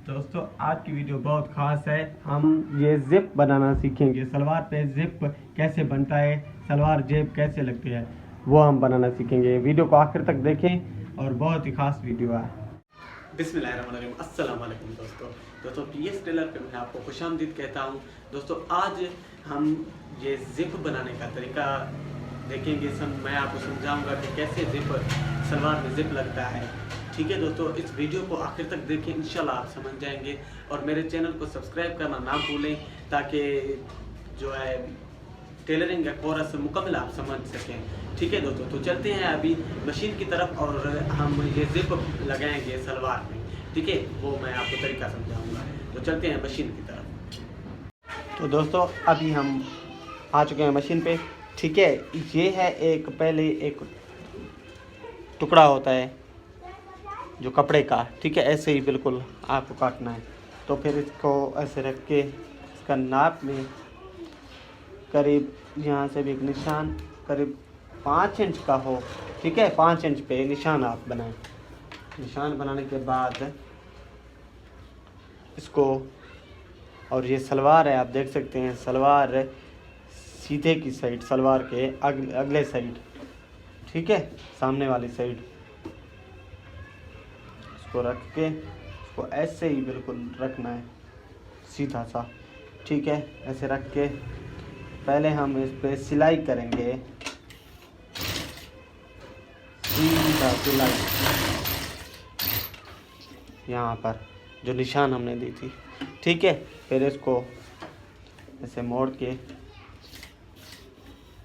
दोस्तों आज की वीडियो बहुत ख़ास है। हम ये ज़िप बनाना सीखेंगे। सलवार पे ज़िप कैसे बनता है, सलवार जेब कैसे लगती है, वो हम बनाना सीखेंगे। वीडियो को आखिर तक देखें और बहुत ही ख़ास वीडियो है। बिस्मिल्लाहिर्रहमानिर्रहीम। अस्सलाम वालेकुम दोस्तों PS टेलर पे मैं आपको खुशामदीद कहता हूँ। दोस्तों आज हम ये ज़िप बनाने का तरीका देखेंगे। मैं आपको समझाऊंगा कि कैसे ज़िप सलवार में ज़िप लगता है। ठीक है दोस्तों, इस वीडियो को आखिर तक देखें, इंशाल्लाह आप समझ जाएंगे। और मेरे चैनल को सब्सक्राइब करना ना भूलें ताकि जो है टेलरिंग का कोर्स मुकम्मल आप समझ सकें। ठीक है दोस्तों, तो चलते हैं अभी मशीन की तरफ और हम ये ज़िप लगाएंगे सलवार में। ठीक है, वो मैं आपको तरीका समझाऊंगा। तो चलते हैं मशीन की तरफ। तो दोस्तों अभी हम आ चुके हैं मशीन पे। ठीक है, ये है पहले एक टुकड़ा होता है जो कपड़े का। ठीक है, ऐसे ही बिल्कुल आपको काटना है। तो फिर इसको ऐसे रख के इसका नाप में करीब यहाँ से भी एक निशान करीब 5 इंच का हो। ठीक है, 5 इंच पे निशान आप बनाएं। निशान बनाने के बाद इसको, और ये सलवार है, आप देख सकते हैं सलवार सीधे की साइड, सलवार के अगले साइड, ठीक है, सामने वाली साइड इसको रख के इसको ऐसे ही बिल्कुल रखना है सीधा सा। ठीक है, ऐसे रख के पहले हम इस पे सिलाई करेंगे, सीधा सिलाई यहाँ पर जो निशान हमने दी थी। ठीक है, फिर इसको ऐसे मोड़ के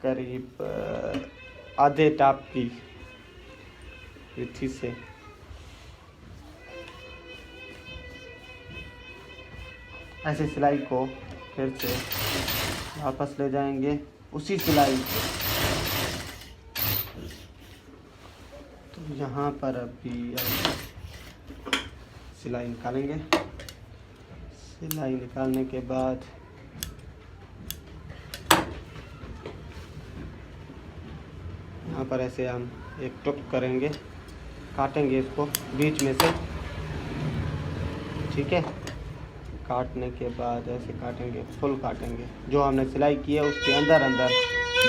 करीब आधे टाप की विथी से ऐसे सिलाई को फिर से वापस ले जाएंगे उसी सिलाई पे। तो यहाँ पर अभी सिलाई निकालेंगे। सिलाई निकालने के बाद यहाँ पर ऐसे हम एक टुक करेंगे, काटेंगे इसको बीच में से। ठीक है, काटने के बाद ऐसे काटेंगे, फुल काटेंगे। जो हमने सिलाई की है उसके अंदर अंदर,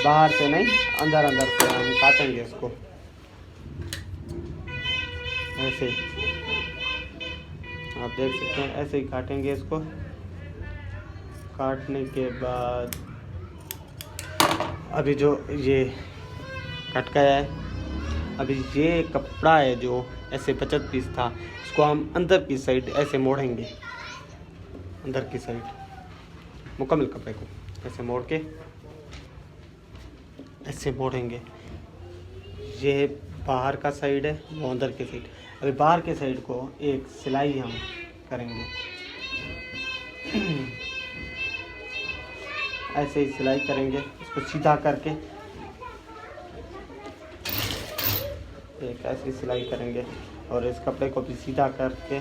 बाहर से नहीं, अंदर अंदर से हम काटेंगे इसको ऐसे। आप देख सकते हैं ऐसे ही काटेंगे इसको। काटने के बाद अभी जो ये कट गया है, अभी ये कपड़ा है जो ऐसे 25 पीस था, इसको हम अंदर की साइड ऐसे मोड़ेंगे। अंदर की साइड मुकम्मल कपड़े को ऐसे मोड़ के ऐसे मोड़ेंगे। ये बाहर का साइड है, वो अंदर की साइड। अभी बाहर के साइड को एक सिलाई हम करेंगे। ऐसे ही सिलाई करेंगे, इसको सीधा करके एक ऐसी सिलाई करेंगे और इस कपड़े को भी सीधा करके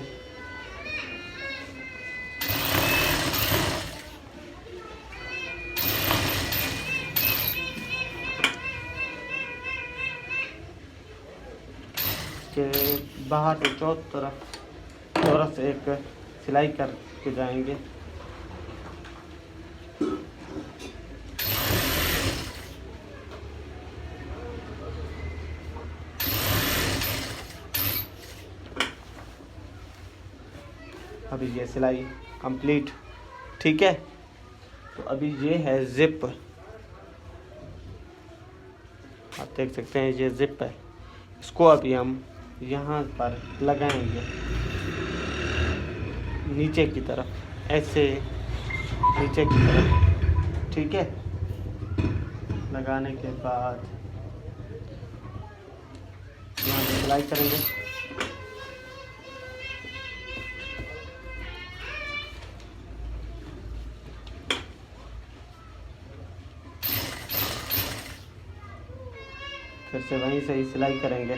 के बाहर से चौरस एक सिलाई करके जाएंगे। अभी ये सिलाई कंप्लीट। ठीक है, तो अभी ये है ज़िप। आप देख सकते हैं ये ज़िप है। इसको अभी हम यहाँ पर लगाएंगे नीचे की तरफ, ऐसे नीचे की तरफ। ठीक है, लगाने के बाद यहाँ पर सिलाई करेंगे। फिर से वहीं से ही सिलाई करेंगे।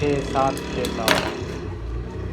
6-7